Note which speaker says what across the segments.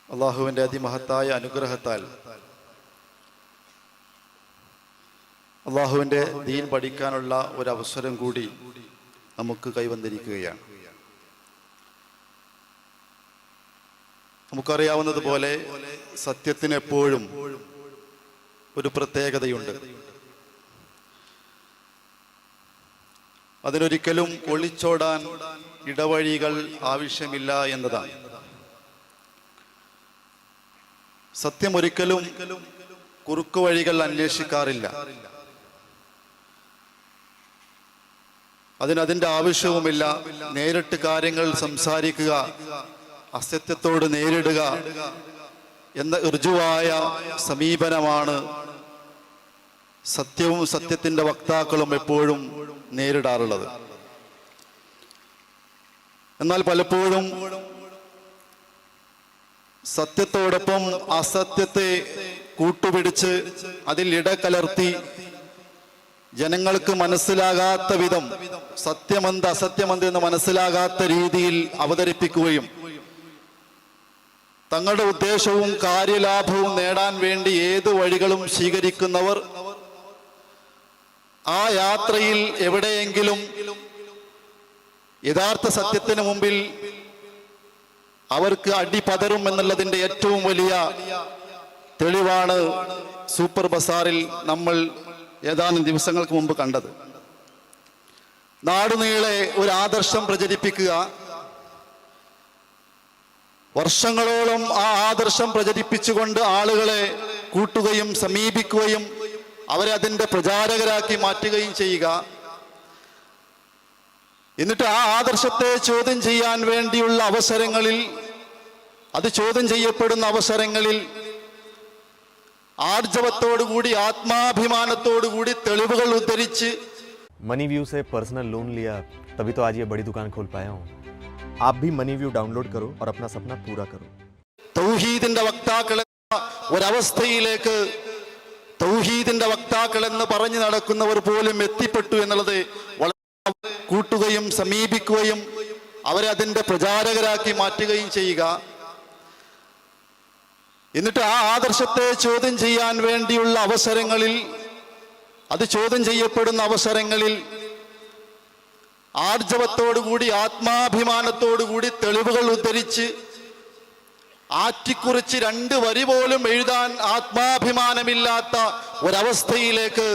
Speaker 1: അള്ളാഹുവിൻ്റെ അതിമഹത്തായ അനുഗ്രഹത്താൽ അള്ളാഹുവിൻ്റെ ദീൻ പഠിക്കാനുള്ള ഒരവസരം കൂടി നമുക്ക് കൈവന്നിരിക്കുകയാണ്. നമുക്കറിയാവുന്നതുപോലെ സത്യത്തിന് എപ്പോഴും ഒരു പ്രത്യേകതയുണ്ട്. അതിനൊരിക്കലും ഒളിച്ചോടാൻ ഇടവഴികൾ ആവശ്യമില്ല എന്നതാണ്. സത്യം ഒരിക്കലും കുറുക്കു വഴികൾ അന്വേഷിക്കാറില്ല. അതിൻ്റെ ആവശ്യവുമില്ല. നേരിട്ട് കാര്യങ്ങൾ സംസാരിക്കുക, അസത്യത്തോട് നേരിടുക എന്ന ഋജുവായ സമീപനമാണ് സത്യവും സത്യത്തിൻ്റെ വക്താക്കളും എപ്പോഴും നേരിടാറുള്ളത്. എന്നാൽ പലപ്പോഴും സത്യത്തോടൊപ്പം അസത്യത്തെ കൂട്ടുപിടിച്ച് അതിൽ ഇടകലർത്തി ജനങ്ങൾക്ക് മനസ്സിലാകാത്ത വിധം സത്യമെന്ത് അസത്യമെന്ത് എന്ന് മനസ്സിലാകാത്ത രീതിയിൽ അവതരിപ്പിക്കുകയും തങ്ങളുടെ ഉദ്ദേശവും കാര്യലാഭവും നേടാൻ വേണ്ടി ഏത് വഴികളും സ്വീകരിക്കുന്നവർ ആ യാത്രയിൽ എവിടെയെങ്കിലും യഥാർത്ഥ സത്യത്തിന് മുമ്പിൽ അവർക്ക് അടിപതറും എന്നുള്ളതിൻ്റെ ഏറ്റവും വലിയ തെളിവാണ് സൂപ്പർ ബസാറിൽ നമ്മൾ ഏതാനും ദിവസങ്ങൾക്ക് മുമ്പ് കണ്ടത്. നാടുനീളെ ഒരു ആദർശം പ്രചരിപ്പിക്കുക, വർഷങ്ങളോളം ആ ആദർശം പ്രചരിപ്പിച്ചുകൊണ്ട് ആളുകളെ കൂട്ടുകയും സമീപിക്കുകയും അവരെ അതിൻ്റെ പ്രചാരകരാക്കി മാറ്റുകയും ചെയ്യുക. എന്നിട്ട് ആ ആദർശത്തെ ചോദ്യം ചെയ്യാൻ വേണ്ടിയുള്ള അവസരങ്ങളിൽ, അത് ചോദ്യം ചെയ്യപ്പെടുന്ന അവസരങ്ങളിൽ ആർജവത്തോടുകൂടി ആത്മാഭിമാനത്തോടുകൂടി തെളിവുകൾ ഉദ്ധരിച്ച്
Speaker 2: मनी व्यू से पर्सनल लोन लिया तभी तो आज ये बड़ी दुकान खोल पाया हूँ. आप भी मनी व्यू डाउनलोड करो और अपना सपना पूरा करो.
Speaker 1: തൗഹീദിന്റെ വക്താക്കൾ ഒരവസ്ഥയിലേക്ക് തൗഹീദിന്റെ വക്താക്കൾ എന്ന് പറഞ്ഞു നടക്കുന്നവർ പോലും എത്തിപ്പെട്ടു എന്നുള്ളത് വളരെ കൂട്ടുകയും സമീപിക്കുകയും അവരെ അതിൻ്റെ പ്രചാരകരാക്കി മാറ്റുകയും ചെയ്യുക. എന്നിട്ട് ആ ആദർശത്തെ ചോദ്യം ചെയ്യാൻ വേണ്ടിയുള്ള അവസരങ്ങളിൽ, അത് ചോദ്യം ചെയ്യപ്പെടുന്ന അവസരങ്ങളിൽ ആർജവത്തോടുകൂടി ആത്മാഭിമാനത്തോടുകൂടി തെളിവുകൾ ഉദ്ധരിച്ച് ആറ്റിക്കുറിച്ച് 2 വരി പോലും എഴുതാൻ ആത്മാഭിമാനമില്ലാത്ത ഒരവസ്ഥയിലേക്ക്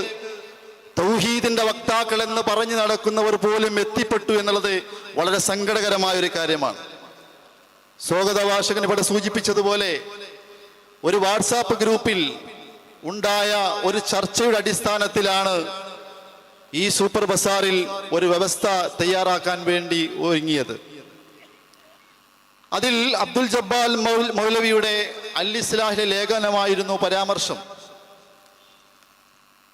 Speaker 1: തൗഹീദിന്റെ വക്താക്കൾ എന്ന് പറഞ്ഞു നടക്കുന്നവർ പോലും എത്തിപ്പെട്ടു എന്നുള്ളത് വളരെ സങ്കടകരമായ ഒരു കാര്യമാണ്. സ്വാഗതഭാഷകൻ ഇവിടെ സൂചിപ്പിച്ചതുപോലെ ഒരു വാട്സാപ്പ് ഗ്രൂപ്പിൽ ഉണ്ടായ ഒരു ചർച്ചയുടെ അടിസ്ഥാനത്തിലാണ് ഈ സൂപ്പർ ബസാറിൽ ഒരു വ്യവസ്ഥ തയ്യാറാക്കാൻ വേണ്ടി ഒരുങ്ങിയത്. അതിൽ അബ്ദുൽ ജബ്ബാർ മൗലവിയുടെ അൽ ഇസ്ലാഹിലെ ലേഖനമായിരുന്നു പരാമർശം.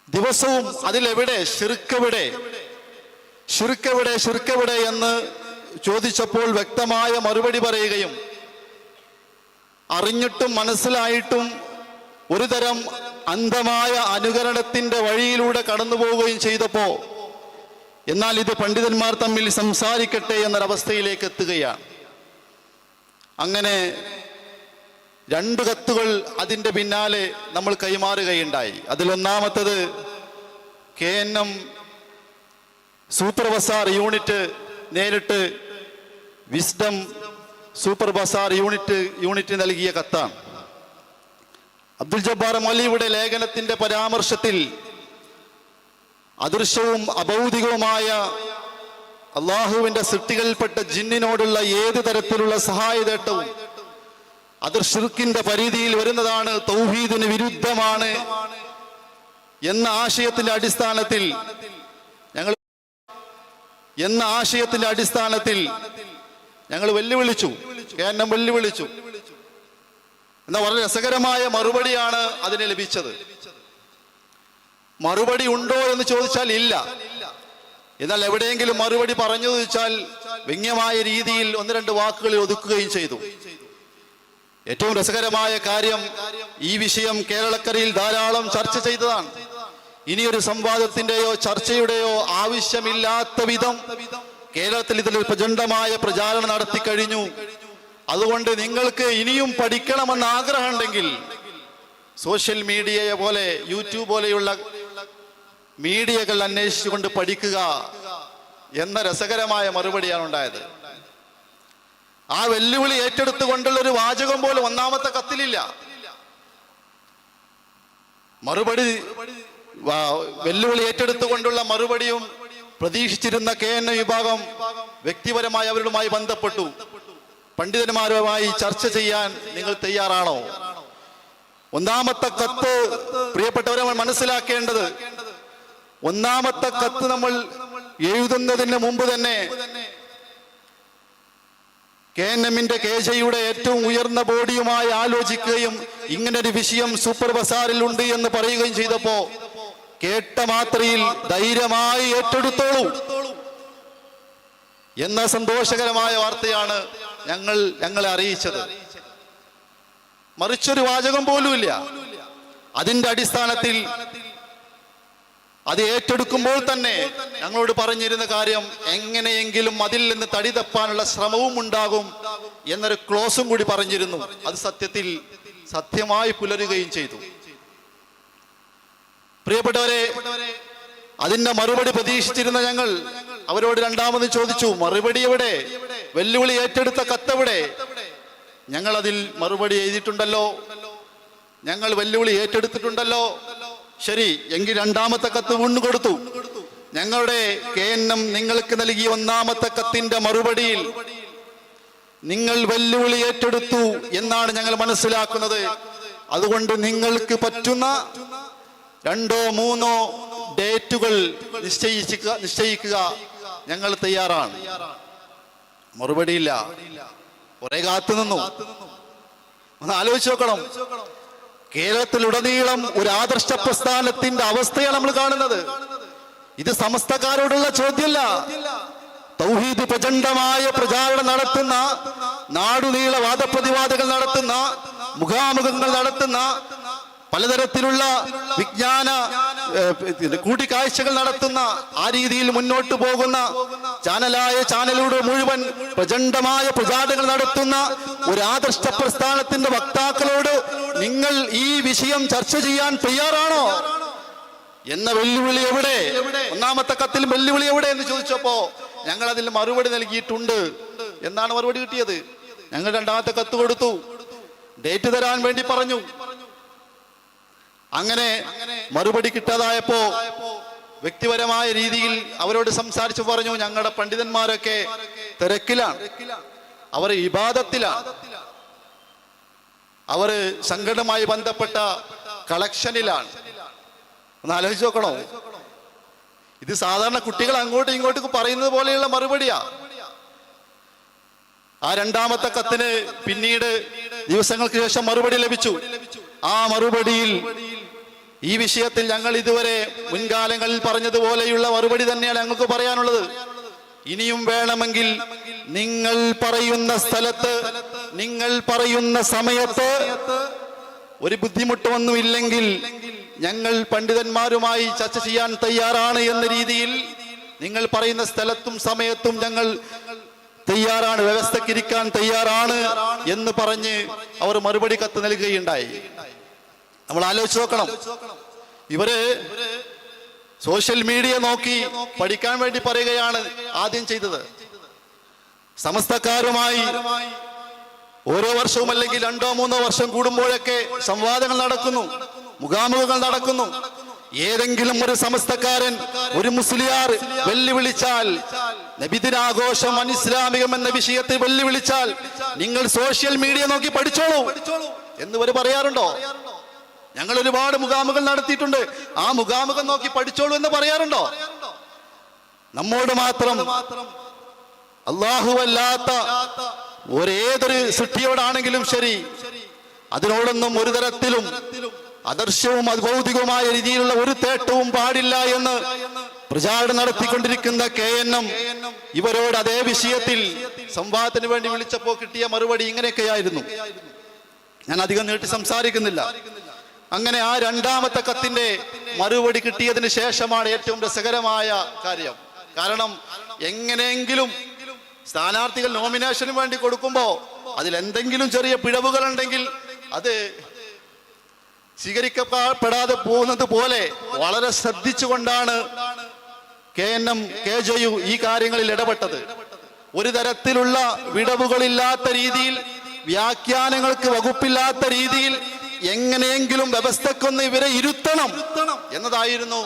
Speaker 1: ദിവസവും അതിലെവിടെ ശിർക്കെവിടെ ശിർക്കെവിടെ ശിർക്കെവിടെ എന്ന് ചോദിച്ചപ്പോൾ വ്യക്തമായ മറുപടി പറയുകയും അറിഞ്ഞിട്ടും മനസ്സിലായിട്ടും ഒരു തരം അന്ധമായ അനുകരണത്തിന്റെ വഴിയിലൂടെ കടന്നു പോവുകയും ചെയ്തപ്പോ എന്നാൽ ഇത് പണ്ഡിതന്മാർ തമ്മിൽ സംസാരിക്കട്ടെ എന്നൊരവസ്ഥയിലേക്ക് എത്തുകയാണ്. അങ്ങനെ 2 കത്തുകൾ അതിൻ്റെ പിന്നാലെ നമ്മൾ കൈമാറുകയുണ്ടായി. അതിലൊന്നാമത്തത് KNM സൂപ്പർ ബസാർ യൂണിറ്റ് നേരിട്ട് വിസ്ഡം സൂപ്പർ ബസാർ യൂണിറ്റ് നൽകിയ കത്താണ്. അബ്ദുൽ ജബ്ബാർ മൗലവിയുടെ ലേഖനത്തിന്റെ പരാമർശത്തിൽ അദൃശ്യവും അഭൗതികവുമായ അള്ളാഹുവിന്റെ സൃഷ്ടികളിൽപ്പെട്ട ജിന്നിനോടുള്ള ഏത് തരത്തിലുള്ള സഹായതേട്ടവും അത് ശിർക്കിന്റെ പരിധിയിൽ വരുന്നതാണ്, തൗഹീദിന് വിരുദ്ധമാണ് എന്ന ആശയത്തിന്റെ അടിസ്ഥാനത്തിൽ ഞങ്ങൾ വെല്ലുവിളിച്ചു. KNM വെല്ലുവിളിച്ചു. എന്നാൽ വളരെ രസകരമായ മറുപടിയാണ് അതിന് ലഭിച്ചത്. മറുപടി ഉണ്ടോ എന്ന് ചോദിച്ചാൽ ഇല്ല. എന്നാൽ എവിടെയെങ്കിലും മറുപടി പറഞ്ഞു ചോദിച്ചാൽ വ്യംഗ്യമായ രീതിയിൽ 1-2 വാക്കുകളിൽ ഒതുക്കുകയും ചെയ്തു. ഏറ്റവും രസകരമായ കാര്യം, ഈ വിഷയം കേരളക്കരയിൽ ധാരാളം ചർച്ച ചെയ്തതാണ്. ഇനിയൊരു സംവാദത്തിന്റെയോ ചർച്ചയുടെയോ ആവശ്യമില്ലാത്ത വിധം കേരളത്തിൽ ഇതിൽ പ്രചണ്ഡമായ പ്രചാരണം നടത്തി കഴിഞ്ഞു. അതുകൊണ്ട് നിങ്ങൾക്ക് ഇനിയും പഠിക്കണമെന്ന് ആഗ്രഹമുണ്ടെങ്കിൽ സോഷ്യൽ മീഡിയയെ പോലെ യൂട്യൂബ് പോലെയുള്ള മീഡിയകൾ അന്വേഷിച്ചുകൊണ്ട് പഠിക്കുക എന്ന രസകരമായ മറുപടിയാണ് ഉണ്ടായത്. ആ വെല്ലുവിളി ഏറ്റെടുത്തുകൊണ്ടുള്ള ഒരു വാചകം പോലും ഒന്നാമത്തെ കത്തിലില്ല. മറുപടി വെല്ലുവിളി ഏറ്റെടുത്തുകൊണ്ടുള്ള മറുപടിയും പ്രതീക്ഷിച്ചിരുന്ന KNM വിഭാഗം വ്യക്തിപരമായി അവരുമായി ബന്ധപ്പെട്ടു. പണ്ഡിതന്മാരുമായി ചർച്ച ചെയ്യാൻ നിങ്ങൾ തയ്യാറാണോ? ഒന്നാമത്തെ കത്ത് പ്രിയപ്പെട്ടവരെ മനസ്സിലാക്കേണ്ടത്, ഒന്നാമത്തെ കത്ത് നമ്മൾ എഴുതുന്നതിന് മുമ്പ് തന്നെ KNMന്റെ KJയുടെ ഏറ്റവും ഉയർന്ന ബോഡിയുമായി ആലോചിക്കുകയും ഇങ്ങനൊരു വിഷയം സൂപ്പർ ബസാറിൽ ഉണ്ട് എന്ന് പറയുകയും ചെയ്തപ്പോ കേട്ട മാത്രയിൽ ധൈര്യമായി ഏറ്റെടുത്തോളൂ എന്ന സന്തോഷകരമായ വാർത്തയാണ് ഞങ്ങളെ അറിയിച്ചത്. മറിച്ചൊരു വാചകം പോലുമില്ല. അതിന്റെ അടിസ്ഥാനത്തിൽ അത് ഏറ്റെടുക്കുമ്പോൾ തന്നെ ഞങ്ങളോട് പറഞ്ഞിരുന്ന കാര്യം, എങ്ങനെയെങ്കിലും അതിൽ നിന്ന് തടി തപ്പാനുള്ള ശ്രമവും ഉണ്ടാകും എന്നൊരു ക്ലോസും കൂടി പറഞ്ഞിരുന്നു. അത് സത്യത്തിൽ സത്യമായി പുലരുകയും ചെയ്തു. പ്രിയപ്പെട്ടവരെ, അതിന്റെ മറുപടി പ്രതീക്ഷിച്ചിരുന്ന ഞങ്ങൾ അവരോട് രണ്ടാമത് ചോദിച്ചു, മറുപടി എവിടെ? വെല്ലുവിളി ഏറ്റെടുത്ത കത്തെവിടെ? ഞങ്ങൾ അതിൽ മറുപടി എഴുതിയിട്ടുണ്ടല്ലോ, ഞങ്ങൾ വെല്ലുവിളി ഏറ്റെടുത്തിട്ടുണ്ടല്ലോ. ശരി, എങ്കിൽ രണ്ടാമത്തെ കത്ത് വീണ്ടും കൊടുത്തു. ഞങ്ങളുടെ KNM നിങ്ങൾക്ക് നൽകിയ ഒന്നാമത്തെ കത്തിന്റെ മറുപടിയിൽ നിങ്ങൾ വെല്ലുവിളി ഏറ്റെടുത്തു എന്നാണ് ഞങ്ങൾ മനസ്സിലാക്കുന്നത്. അതുകൊണ്ട് നിങ്ങൾക്ക് പറ്റുന്ന 2 or 3 ഡേറ്റുകൾ നിശ്ചയിക്കുക, ഞങ്ങൾ തയ്യാറാണ്. മറുപടിയില്ല. കുറെ കാത്തു നിന്നു. ഒന്ന് ആലോചിച്ച് നോക്കണം. കേരളത്തിലുടനീളം ഒരു ആദർശ പ്രസ്ഥാനത്തിന്റെ അവസ്ഥയാണ് നമ്മൾ കാണുന്നത്. ഇത് സമസ്തക്കാരോടുള്ള ചോദ്യമല്ല. തൗഹീദ് പ്രചണ്ഡമായ പ്രചാരണം നടത്തുന്ന, നാടുനീള വാദപ്രതിവാദങ്ങൾ നടത്തുന്ന, മുഖാമുഖങ്ങൾ നടത്തുന്ന, പലതരത്തിലുള്ള വിജ്ഞാന കൂടിക്കാഴ്ചകൾ നടത്തുന്ന, ആ രീതിയിൽ മുന്നോട്ട് പോകുന്ന ചാനലിലൂടെ മുഴുവൻ പ്രചണ്ഡമായ പ്രചാരണങ്ങൾ നടത്തുന്ന ഒരു ആദർശ പ്രസ്ഥാനത്തിന്റെ വക്താക്കളോട് നിങ്ങൾ ഈ വിഷയം ചർച്ച ചെയ്യാൻ തയ്യാറാണോ എന്ന വെല്ലുവിളി എവിടെ? ഒന്നാമത്തെ കത്തിൽ വെല്ലുവിളി എവിടെ എന്ന് ചോദിച്ചപ്പോ ഞങ്ങൾ അതിൽ മറുപടി നൽകിയിട്ടുണ്ട് എന്നാണ് മറുപടി കിട്ടിയത്. ഞങ്ങൾ രണ്ടാമത്തെ കത്ത് കൊടുത്തു, ഡേറ്റ് തരാൻ വേണ്ടി പറഞ്ഞു. അങ്ങനെ മറുപടി കിട്ടാതായപ്പോ വ്യക്തിപരമായ രീതിയിൽ അവരോട് സംസാരിച്ചു പറഞ്ഞു, ഞങ്ങളുടെ പണ്ഡിതന്മാരൊക്കെ തിരക്കിലാണ്, അവർ ഇബാദത്തിലാണ്, അവർ സംഘടനയുമായി ബന്ധപ്പെട്ട കളക്ഷനിലാണ്. ഒന്ന് ആലോചിച്ച് നോക്കണോ? ഇത് സാധാരണ കുട്ടികൾ അങ്ങോട്ടും ഇങ്ങോട്ടും പറയുന്നത് പോലെയുള്ള മറുപടിയാ. ആ രണ്ടാമത്തെ കത്തിന് പിന്നീട് ദിവസങ്ങൾക്ക് ശേഷം മറുപടി ലഭിച്ചു. ആ മറുപടിയിൽ ഈ വിഷയത്തിൽ ഞങ്ങൾ ഇതുവരെ മുൻകാലങ്ങളിൽ പറഞ്ഞതുപോലെയുള്ള മറുപടി തന്നെയാണ് ഞങ്ങൾക്ക് പറയാനുള്ളത്. ഇനിയും വേണമെങ്കിൽ നിങ്ങൾ പറയുന്ന സ്ഥലത്ത്, നിങ്ങൾ പറയുന്ന സമയത്ത് ഒരു ബുദ്ധിമുട്ടൊന്നുമില്ലെങ്കിൽ ഞങ്ങൾ പണ്ഡിതന്മാരുമായി ചർച്ച ചെയ്യാൻ തയ്യാറാണ് എന്ന രീതിയിൽ നിങ്ങൾ പറയുന്ന സ്ഥലത്തും സമയത്തും ഞങ്ങൾ തയ്യാറാണ്, വ്യവസ്ഥക്കിരിക്കാൻ തയ്യാറാണ് എന്ന് പറഞ്ഞ് അവർ മറുപടി കത്ത് നൽകുകയുണ്ടായി. നമ്മൾ ആലോചിച്ച് നോക്കണം. ഇവര് സോഷ്യൽ മീഡിയ നോക്കി പഠിക്കാൻ വേണ്ടി പറയുകയാണ് ആദ്യം ചെയ്തത്. സമസ്തക്കാരുമായി ഓരോ വർഷവും അല്ലെങ്കിൽ 2 or 3 വർഷം കൂടുമ്പോഴൊക്കെ സംവാദങ്ങൾ നടക്കുന്നു, മുഖാമുഖങ്ങൾ നടക്കുന്നു. ഏതെങ്കിലും ഒരു സമസ്തക്കാരൻ, ഒരു മുസ്ലിയാർ വെല്ലുവിളിച്ചാൽ, നബിദിനാഘോഷം അനിസ്ലാമികം എന്ന വിഷയത്തിൽ വെല്ലുവിളിച്ചാൽ നിങ്ങൾ സോഷ്യൽ മീഡിയ നോക്കി പഠിച്ചോളൂ എന്ന് ഇവർ പറയാറുണ്ടോ? ഞങ്ങൾ ഒരുപാട് മുഖാമുഖങ്ങൾ നടത്തിയിട്ടുണ്ട്, ആ മുഖാമുഖം നോക്കി പഠിച്ചോളൂ എന്ന് പറയാറുണ്ടോ? നമ്മോട് മാത്രം അല്ലാഹുവല്ലാത്ത ഒരേതൊരു സൃഷ്ടിയോടാണെങ്കിലും ശരി, അതിനോടൊന്നും ഒരു തരത്തിലും അദർശവും അഭൗതികവുമായ രീതിയിലുള്ള ഒരു തേട്ടവും പാടില്ല എന്ന് പ്രചാരണം നടത്തിക്കൊണ്ടിരിക്കുന്ന KNM ഇവരോട് അതേ വിഷയത്തിൽ സംവാദത്തിന് വേണ്ടി വിളിച്ചപ്പോൾ കിട്ടിയ മറുപടി ഇങ്ങനെയൊക്കെയായിരുന്നു. ഞാൻ അധികം നീട്ടി സംസാരിക്കുന്നില്ല. അങ്ങനെ ആ രണ്ടാമത്തെ കത്തിന്റെ മറുപടി കിട്ടിയതിന് ശേഷമാണ് ഏറ്റവും രസകരമായ കാര്യം. കാരണം എങ്ങനെയെങ്കിലും സ്ഥാനാർത്ഥികൾ നോമിനേഷന് വേണ്ടി കൊടുക്കുമ്പോ അതിലെന്തെങ്കിലും ചെറിയ പിഴവുകൾ ഉണ്ടെങ്കിൽ അത് സ്വീകരിക്കപ്പെടാതെ പോകുന്നത് പോലെ വളരെ ശ്രദ്ധിച്ചുകൊണ്ടാണ് KNM KJU ഈ കാര്യങ്ങളിൽ ഇടപെട്ടത്. ഒരു തരത്തിലുള്ള വിടവുകളില്ലാത്ത രീതിയിൽ, വ്യാഖ്യാനങ്ങൾക്ക് വകുപ്പില്ലാത്ത രീതിയിൽ എങ്ങനെയെങ്കിലും വ്യവസ്ഥക്കൊന്ന് ഇവരെ ഇരുത്തണം എന്നതായിരുന്നു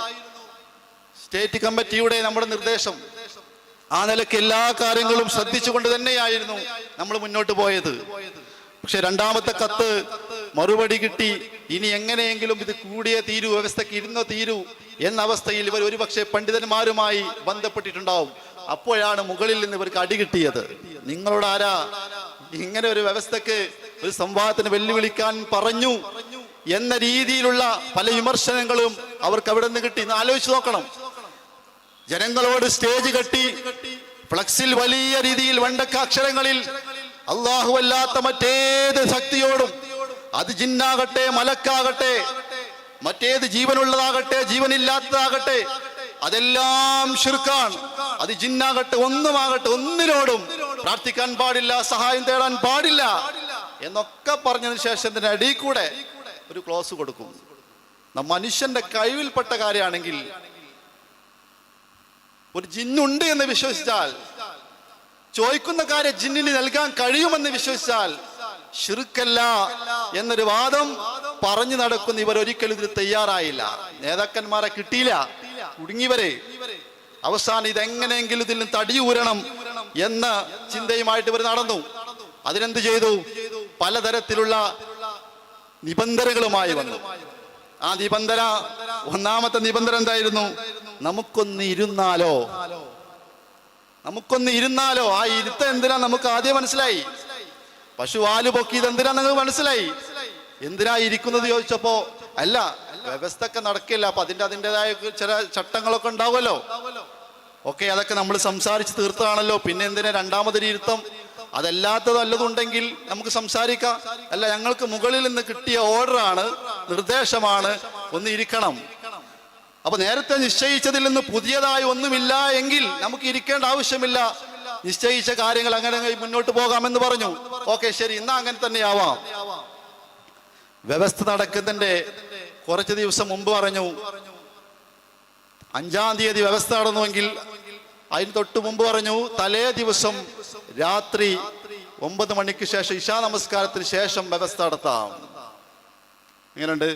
Speaker 1: സ്റ്റേറ്റ് കമ്മിറ്റിയുടെ നമ്മുടെ നിർദ്ദേശം. ആ നിലയ്ക്ക് എല്ലാ കാര്യങ്ങളും ശ്രദ്ധിച്ചുകൊണ്ട് തന്നെയായിരുന്നു നമ്മൾ മുന്നോട്ട് പോയത്. പക്ഷെ രണ്ടാമത്തെ കത്ത് മറുപടി കിട്ടി. ഇനി എങ്ങനെയെങ്കിലും ഇത് കൂടിയേ തീരൂ, വ്യവസ്ഥയ്ക്ക് ഇരുന്നോ തീരൂ എന്ന അവസ്ഥയിൽ ഇവർ ഒരുപക്ഷെ പണ്ഡിതന്മാരുമായി ബന്ധപ്പെട്ടിട്ടുണ്ടാവും. അപ്പോഴാണ് മുകളിൽ നിന്ന് ഇവർക്ക് അടി കിട്ടിയത്. നിങ്ങളോട് ആരാ ഇങ്ങനെ ഒരു വ്യവസ്ഥക്ക് ഒരു സംവാദത്തിന് വെല്ലുവിളിക്കാൻ പറഞ്ഞു എന്ന രീതിയിലുള്ള പല വിമർശനങ്ങളും അവർക്ക് അവിടെ നിന്ന് കിട്ടി. എന്ന് ആലോചിച്ച് നോക്കണം. ജനങ്ങളോട് സ്റ്റേജ് കെട്ടി ഫ്ലക്സിൽ വലിയ രീതിയിൽ വെണ്ടക്ക അക്ഷരങ്ങളിൽ അല്ലാഹു അല്ലാത്ത മറ്റേത് ശക്തിയോടും, അത് ജിന്നാകട്ടെ മലക്കാകട്ടെ മറ്റേത് ജീവനുള്ളതാകട്ടെ ജീവനില്ലാത്തതാകട്ടെ അതെല്ലാം ശിർക്കാണ്, അത് ജിന്നാകട്ടെ ഒന്നുമാകട്ടെ ഒന്നിനോടും പ്രാർത്ഥിക്കാൻ പാടില്ല, സഹായം തേടാൻ പാടില്ല എന്നൊക്കെ പറഞ്ഞതിന് ശേഷം ഇതിന്റെ അടിയിൽ കൂടെ ഒരു ക്ലോസ് കൊടുക്കും. മനുഷ്യന്റെ കഴിവിൽപ്പെട്ട കാര്യമാണെങ്കിൽ ഒരു ജിന്നുണ്ട് എന്ന് വിശ്വസിച്ചാൽ, ചോദിക്കുന്ന കാര്യം ജിന്നിന് നൽകാൻ കഴിയുമെന്ന് വിശ്വസിച്ചാൽ ശിർക്കല്ല എന്നൊരു വാദം പറഞ്ഞു നടക്കുന്ന ഇവർ ഒരിക്കലും ഇതിന് തയ്യാറായില്ല. നേതാക്കന്മാരെ കിട്ടിയില്ല, കുടുങ്ങിയവരെ. അവസാനം ഇതെങ്ങനെയെങ്കിലും ഇതിൽ നിന്ന് തടിയൂരണം എന്ന ചിന്തയുമായിട്ട് ഇവർ നടന്നു. അതിനെന്ത് ചെയ്തു? പലതരത്തിലുള്ള നിബന്ധനകളുമായി വന്നു. ആ നിബന്ധന, ഒന്നാമത്തെ നിബന്ധന എന്തായിരുന്നു? നമുക്കൊന്ന് ഇരുന്നാലോ. ആ ഇരുത്തം എന്തിനാ നമുക്ക് ആദ്യം മനസ്സിലായി. പശു വാല് പൊക്കിയത് എന്തിനാ നിങ്ങൾക്ക് മനസ്സിലായി. എന്തിനാ ഇരിക്കുന്നത് ചോദിച്ചപ്പോ അല്ല, വ്യവസ്ഥ നടക്കില്ല, അപ്പൊ അതിൻ്റെതായ ചില ചട്ടങ്ങളൊക്കെ ഉണ്ടാവുമല്ലോ. ഓക്കെ, അതൊക്കെ നമ്മൾ സംസാരിച്ച് തീർത്തതാണല്ലോ. പിന്നെ എന്തിനാ രണ്ടാമതൊരു ഇരുത്തം? അതല്ലാത്തത് വല്ലതുണ്ടെങ്കിൽ നമുക്ക് സംസാരിക്കാം. അല്ല, ഞങ്ങൾക്ക് മുകളിൽ നിന്ന് കിട്ടിയ ഓർഡറാണ്, നിർദ്ദേശമാണ്, ഒന്ന് ഇരിക്കണം. അപ്പൊ നേരത്തെ നിശ്ചയിച്ചതിൽ നിന്ന് പുതിയതായി ഒന്നുമില്ല എങ്കിൽ നമുക്ക് ഇരിക്കേണ്ട ആവശ്യമില്ല, നിശ്ചയിച്ച കാര്യങ്ങൾ അങ്ങനെ മുന്നോട്ട് പോകാമെന്ന് പറഞ്ഞു. ഓക്കെ, ശരി, ഇന്നാ അങ്ങനെ തന്നെയാവാം. വ്യവസ്ഥ നടക്കുന്നതിന്റെ കുറച്ച് ദിവസം മുമ്പ് പറഞ്ഞു 5-ാം തീയതി വ്യവസ്ഥ നടന്നുവെങ്കിൽ അതിന് തൊട്ട് മുമ്പ് പറഞ്ഞു തലേ ദിവസം രാത്രി 9 മണിക്ക് ശേഷം, ഇശാ നമസ്കാരത്തിന് ശേഷം വ്യവസ്ഥ നടത്താം. എങ്ങനെയുണ്ട്?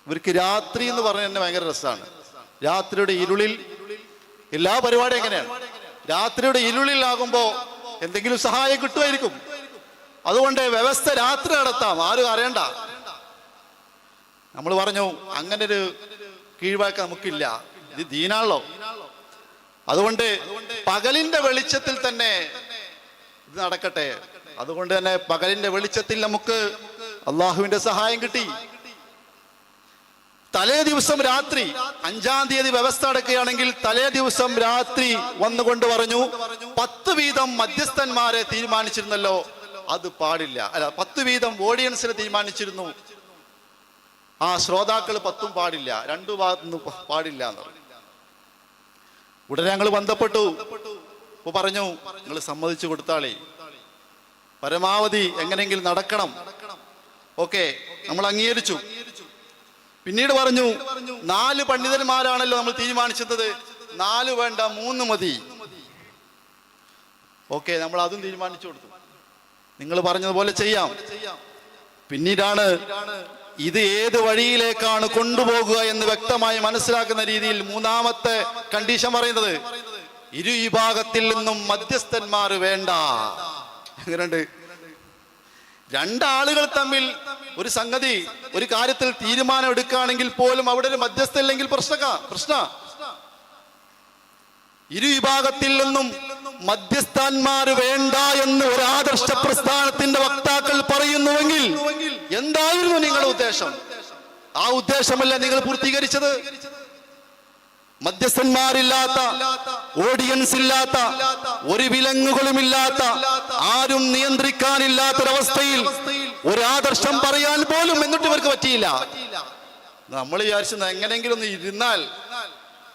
Speaker 1: ഇവർക്ക് രാത്രി എന്ന് പറഞ്ഞ തന്നെ ഭയങ്കര രസമാണ്. രാത്രിയുടെ ഇരുളിൽ എല്ലാ പരിപാടിയും എങ്ങനെയാണ്? രാത്രിയുടെ ഇരുളിലാകുമ്പോ എന്തെങ്കിലും സഹായം കിട്ടുമായിരിക്കും. അതുകൊണ്ട് വ്യവസ്ഥ രാത്രി നടത്താം, ആരും അറിയണ്ട. നമ്മൾ പറഞ്ഞു അങ്ങനെ ഒരു കീഴ്വാക്ക് നമുക്കില്ല, ഇത് ദീനാണല്ലോ. അതുകൊണ്ട് പകലിന്റെ വെളിച്ചത്തിൽ തന്നെ ഇത് നടക്കട്ടെ. അതുകൊണ്ട് തന്നെ പകലിന്റെ വെളിച്ചത്തിൽ നമുക്ക് അള്ളാഹുവിന്റെ സഹായം കിട്ടി. തലേ ദിവസം രാത്രി 5-ാം തീയതി വ്യവസ്ഥ നടക്കുകയാണെങ്കിൽ തലേ ദിവസം രാത്രി വന്നുകൊണ്ട് പറഞ്ഞു 10 വീതം മധ്യസ്ഥന്മാരെ തീരുമാനിച്ചിരുന്നല്ലോ, അത് പാടില്ല. അല്ല, 10 വീതം ഓഡിയൻസിനെ തീരുമാനിച്ചിരുന്നു, ആ ശ്രോതാക്കൾ 10 പാടില്ല, 2 ഭാഗത്തുനിന്ന് പാടില്ല എന്ന് പറഞ്ഞു. ഉടനെ ഞങ്ങൾ ബന്ധപ്പെട്ടു. അപ്പൊ പറഞ്ഞു നിങ്ങൾ സമ്മതിച്ചു കൊടുത്താളേ, പരമാവധി എങ്ങനെയെങ്കിലും നടക്കണം. ഓക്കെ, നമ്മൾ അംഗീകരിച്ചു. പിന്നീട് പറഞ്ഞു 4 പണ്ഡിതന്മാരാണല്ലോ നമ്മൾ തീരുമാനിച്ചത്, 4 വേണ്ട 3 മതി. ഓക്കെ, നമ്മൾ അതും തീരുമാനിച്ചു കൊടുത്തു. നിങ്ങൾ പറഞ്ഞതുപോലെ ചെയ്യാം. പിന്നീടാണ് ഇത് ഏത് വഴിയിലേക്കാണ് കൊണ്ടുപോകുക എന്ന് വ്യക്തമായി മനസ്സിലാക്കുന്ന രീതിയിൽ 3-ാമത്തെ കണ്ടീഷൻ പറയുന്നത്, ഇരു വിഭാഗത്തിൽ നിന്നും മധ്യസ്ഥന്മാർ വേണ്ട. എങ്ങനെയുണ്ട്? 2 ആളുകൾ തമ്മിൽ ഒരു സംഗതി, ഒരു കാര്യത്തിൽ തീരുമാനം എടുക്കുകയാണെങ്കിൽ പോലും അവിടെ ഒരു മധ്യസ്ഥ ഇല്ലെങ്കിൽ പ്രശ്ന. ഇരു വിഭാഗത്തിൽ നിന്നും മധ്യസ്ഥന്മാർ വേണ്ട എന്ന് ഒരു ആദർശ പ്രസ്ഥാനത്തിന്റെ വക്താക്കൾ പറയുന്നുവെങ്കിൽ എന്തായിരുന്നു നിങ്ങളുടെ ഉദ്ദേശം? ആ ഉദ്ദേശമല്ല നിങ്ങൾ പൂർത്തീകരിച്ചത്. മധ്യസ്ഥന്മാരില്ലാത്ത, ഓഡിയൻസ് ഇല്ലാത്ത, ഒരു വിലങ്ങുകളുമില്ലാത്ത, ആരും നിയന്ത്രിക്കാനില്ലാത്തൊരവസ്ഥയിൽ ഒരു ആദർശം പറയാൻ പോലും എന്നിട്ട് ഇവർക്ക് പറ്റിയില്ല. നമ്മൾ വിചാരിച്ചത് എങ്ങനെയെങ്കിലും ഒന്ന് ഇരുന്നാൽ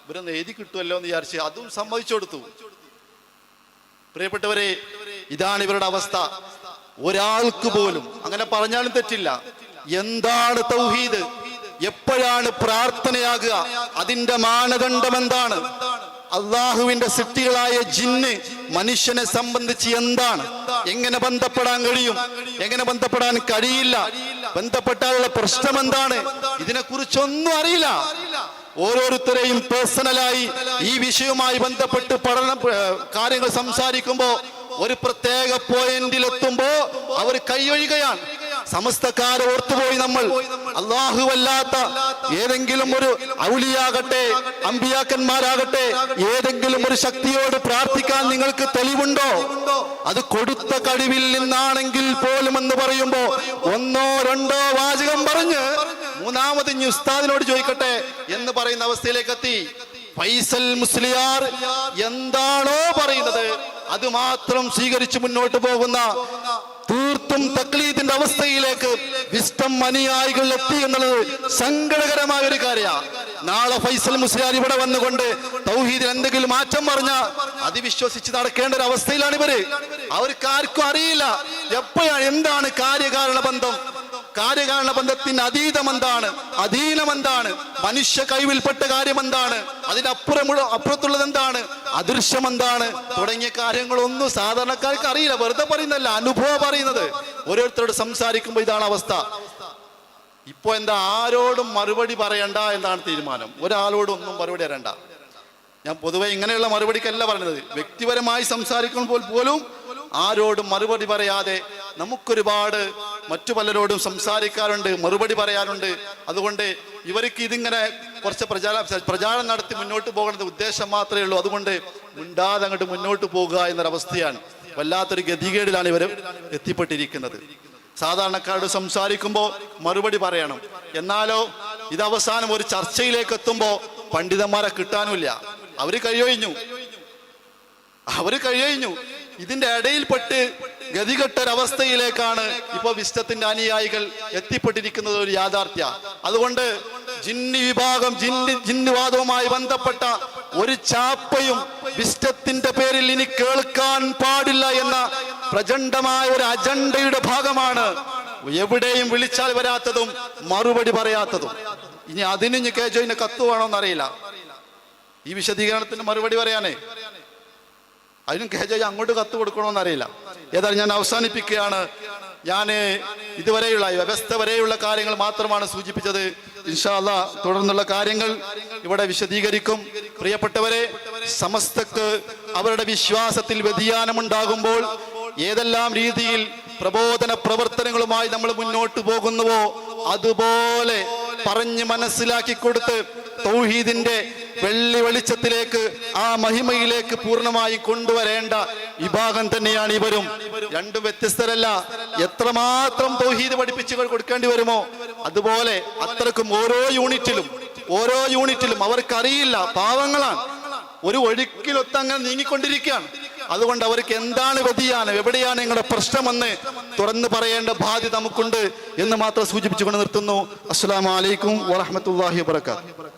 Speaker 1: ഇവരൊന്ന് എഴുതി കിട്ടുമല്ലോ എന്ന് വിചാരിച്ച് അതും സമ്മതിച്ചു കൊടുത്തു. പ്രിയപ്പെട്ടവരെ, ഇതാണ് ഇവരുടെ അവസ്ഥ. ഒരാൾക്ക് പോലും അങ്ങനെ പറഞ്ഞാലും തെറ്റില്ല. എന്താണ് തൗഹീദ്, എപ്പോഴാണ് പ്രാർത്ഥനയാകുക, അതിന്റെ മാനദണ്ഡം എന്താണ്, അള്ളാഹുവിന്റെ സൃഷ്ടികളായ ജിന്ന് മനുഷ്യനെ സംബന്ധിച്ച് എന്താണ്, എങ്ങനെ ബന്ധപ്പെടാൻ കഴിയും, എങ്ങനെ ബന്ധപ്പെടാൻ കഴിയില്ല, ബന്ധപ്പെട്ടാലുള്ള പ്രശ്നം എന്താണ്, ഇതിനെക്കുറിച്ചൊന്നും അറിയില്ല. ഓരോരുത്തരെയും പേഴ്സണലായി ഈ വിഷയവുമായി ബന്ധപ്പെട്ട് കാര്യങ്ങൾ സംസാരിക്കുമ്പോ ഒരു പ്രത്യേക പോയിന്റിലെത്തുമ്പോ അവർ കൈയൊഴികയാണ്. സമസ്തക്കാരെ ഓർത്തുപോയി നമ്മൾ. അല്ലാഹുവല്ലാത്ത ഏതെങ്കിലും ഒരു ഔലിയാകട്ടെ, അമ്പിയാക്കന്മാരാകട്ടെ, ഏതെങ്കിലും ഒരു ശക്തിയോട് പ്രാർത്ഥിക്കാൻ നിങ്ങൾക്ക് തെളിവുണ്ടോ? അത് കൊടുത്ത കഴിവിൽ നിന്നാണെങ്കിൽ പോലും എന്ന് പറയുമ്പോ ഒന്നോ രണ്ടോ വാചകം പറഞ്ഞ് മൂന്നാമത് ഇനി ഉസ്താദിനോട് ചോദിക്കട്ടെ എന്ന് പറയുന്ന അവസ്ഥയിലേക്ക് എത്തി. ഫൈസൽ മുസ്ലിയാർ എന്താണോ പറയുന്നത് അത് മാത്രം സ്വീകരിച്ച് മുന്നോട്ട് പോകുന്ന തീർത്തും തക്ലീദിന്റെ അവസ്ഥയിലേക്ക് വിസ്റ്റം അനുയായികൾ എത്തി എന്നുള്ളത് സങ്കടകരമായ ഒരു കാര്യമാണ്. നാളെ ഫൈസൽ മുസ്ലിയാർ ഇവിടെ വന്നുകൊണ്ട് തൗഹീദിൽ എന്തെങ്കിലും മാറ്റം പറഞ്ഞ അത് വിശ്വസിച്ച് നടക്കേണ്ട ഒരു അവസ്ഥയിലാണ് ഇവര്. അവർക്ക് ആർക്കും അറിയില്ല എപ്പോഴാണ് എന്താണ് കാര്യകാരണ ബന്ധം, കാര്യകാരണ ബന്ധത്തിന് അതീതം എന്താണ്, അധീനം എന്താണ്, മനുഷ്യ കൈവിൽപ്പെട്ട കാര്യം എന്താണ്, അപ്പുറത്തുള്ളത് എന്താണ്, അദൃശ്യം എന്താണ്, തുടങ്ങിയ കാര്യങ്ങളൊന്നും സാധാരണക്കാർക്ക് അറിയില്ല. വെറുതെ പറയുന്നല്ല, അനുഭവം പറയുന്നത്. ഓരോരുത്തരോട് സംസാരിക്കുമ്പോൾ ഇതാണ് അവസ്ഥ. ഇപ്പൊ എന്താ, ആരോടും മറുപടി പറയണ്ട എന്നാണ് തീരുമാനം. ഒരാളോടും ഒന്നും മറുപടി പറയണ്ട. ഞാൻ പൊതുവെ ഇങ്ങനെയുള്ള മറുപടിക്കല്ല പറയുന്നത്. വ്യക്തിപരമായി സംസാരിക്കുമ്പോൾ പോലും ആരോടും മറുപടി പറയാതെ നമുക്കൊരുപാട് മറ്റു പലരോടും സംസാരിക്കാറുണ്ട്, മറുപടി പറയാറുണ്ട്. അതുകൊണ്ട് ഇവർക്ക് ഇതിങ്ങനെ കുറച്ച് പ്രചാരണം നടത്തി മുന്നോട്ട് പോകേണ്ടത് ഉദ്ദേശം മാത്രമേ ഉള്ളൂ. അതുകൊണ്ട് മിണ്ടാതെ അങ്ങോട്ട് മുന്നോട്ട് പോകുക എന്നൊരവസ്ഥയാണ്. വല്ലാത്തൊരു ഗതികേടിലാണ് ഇവർ എത്തിപ്പെട്ടിരിക്കുന്നത്. സാധാരണക്കാരോട് സംസാരിക്കുമ്പോൾ മറുപടി പറയണം, എന്നാലോ ഇത് അവസാനം ഒരു ചർച്ചയിലേക്ക് എത്തുമ്പോൾ പണ്ഡിതന്മാരെ കിട്ടാനുമില്ല. അവര് കഴിയഴിഞ്ഞു. ഇതിന്റെ ഇടയിൽപ്പെട്ട് ഗതികെട്ടൊരവസ്ഥയിലേക്കാണ് ഇപ്പൊ വിസ്റ്റത്തിന്റെ അനുയായികൾ എത്തിപ്പെട്ടിരിക്കുന്നത്, ഒരു യാഥാർത്ഥ്യ. അതുകൊണ്ട് ജിന്നി വിഭാഗം, ജിന്നുവാദവുമായി ബന്ധപ്പെട്ട ഒരു ചാപ്പയും വിസ്റ്റത്തിന്റെ പേരിൽ ഇനി കേൾക്കാൻ പാടില്ല എന്ന പ്രചണ്ഡമായ ഒരു അജണ്ടയുടെ ഭാഗമാണ് എവിടെയും വിളിച്ചാൽ വരാത്തതും മറുപടി പറയാത്തതും. ഇനി അതിന് കേജോയിന് കത്ത് വേണോന്നറിയില്ല. ഈ വിശദീകരണത്തിന് മറുപടി പറയാനേ അതിനും കേജോയി അങ്ങോട്ട് കത്ത് കൊടുക്കണമെന്നറിയില്ല. ഏതായാലും ഞാൻ അവസാനിപ്പിക്കുകയാണ്. ഞാൻ ഇതുവരെയുള്ള വ്യവസ്ഥ വരെയുള്ള കാര്യങ്ങൾ മാത്രമാണ് സൂചിപ്പിച്ചത്. ഇൻഷാ അല്ലാഹ് തുടർന്നുള്ള കാര്യങ്ങൾ ഇവിടെ വിശദീകരിക്കും. പ്രിയപ്പെട്ടവരെ, സമസ്തക്ക് അവരുടെ വിശ്വാസത്തിൽ വ്യതിയാനമുണ്ടാകുമ്പോൾ ഏതെല്ലാം രീതിയിൽ പ്രബോധന പ്രവർത്തനങ്ങളുമായി നമ്മൾ മുന്നോട്ട് പോകുന്നുവോ അതുപോലെ പറഞ്ഞ് മനസ്സിലാക്കി കൊടുത്ത് തൗഹീദിന്റെ വെള്ളി വെളിച്ചത്തിലേക്ക്, ആ മഹിമയിലേക്ക് പൂർണ്ണമായി കൊണ്ടുവരേണ്ട വിഭാഗം തന്നെയാണ് ഇവരും. രണ്ടും വ്യത്യസ്തരല്ല. എത്രമാത്രം തൗഹീദ് പഠിപ്പിച്ച് കൊടുക്കേണ്ടി വരുമോ അതുപോലെ അത്രക്കും ഓരോ യൂണിറ്റിലും അവർക്കറിയില്ല, പാവങ്ങളാണ്, ഒരു ഒഴുക്കിലൊത്തങ്ങനെ നീങ്ങിക്കൊണ്ടിരിക്കുകയാണ്. അതുകൊണ്ട് അവർക്ക് എന്താണ് വ്യതിയാനം, എവിടെയാണ് നിങ്ങളുടെ പ്രശ്നമെന്ന് തുറന്നു പറയേണ്ട ബാധ്യത നമുക്കുണ്ട് എന്ന് മാത്രം സൂചിപ്പിച്ചുകൊണ്ട് നിർത്തുന്നു. അസ്സലാമു അലൈക്കും വറഹ്മത്തുള്ളാഹി വബറകാതുഹു.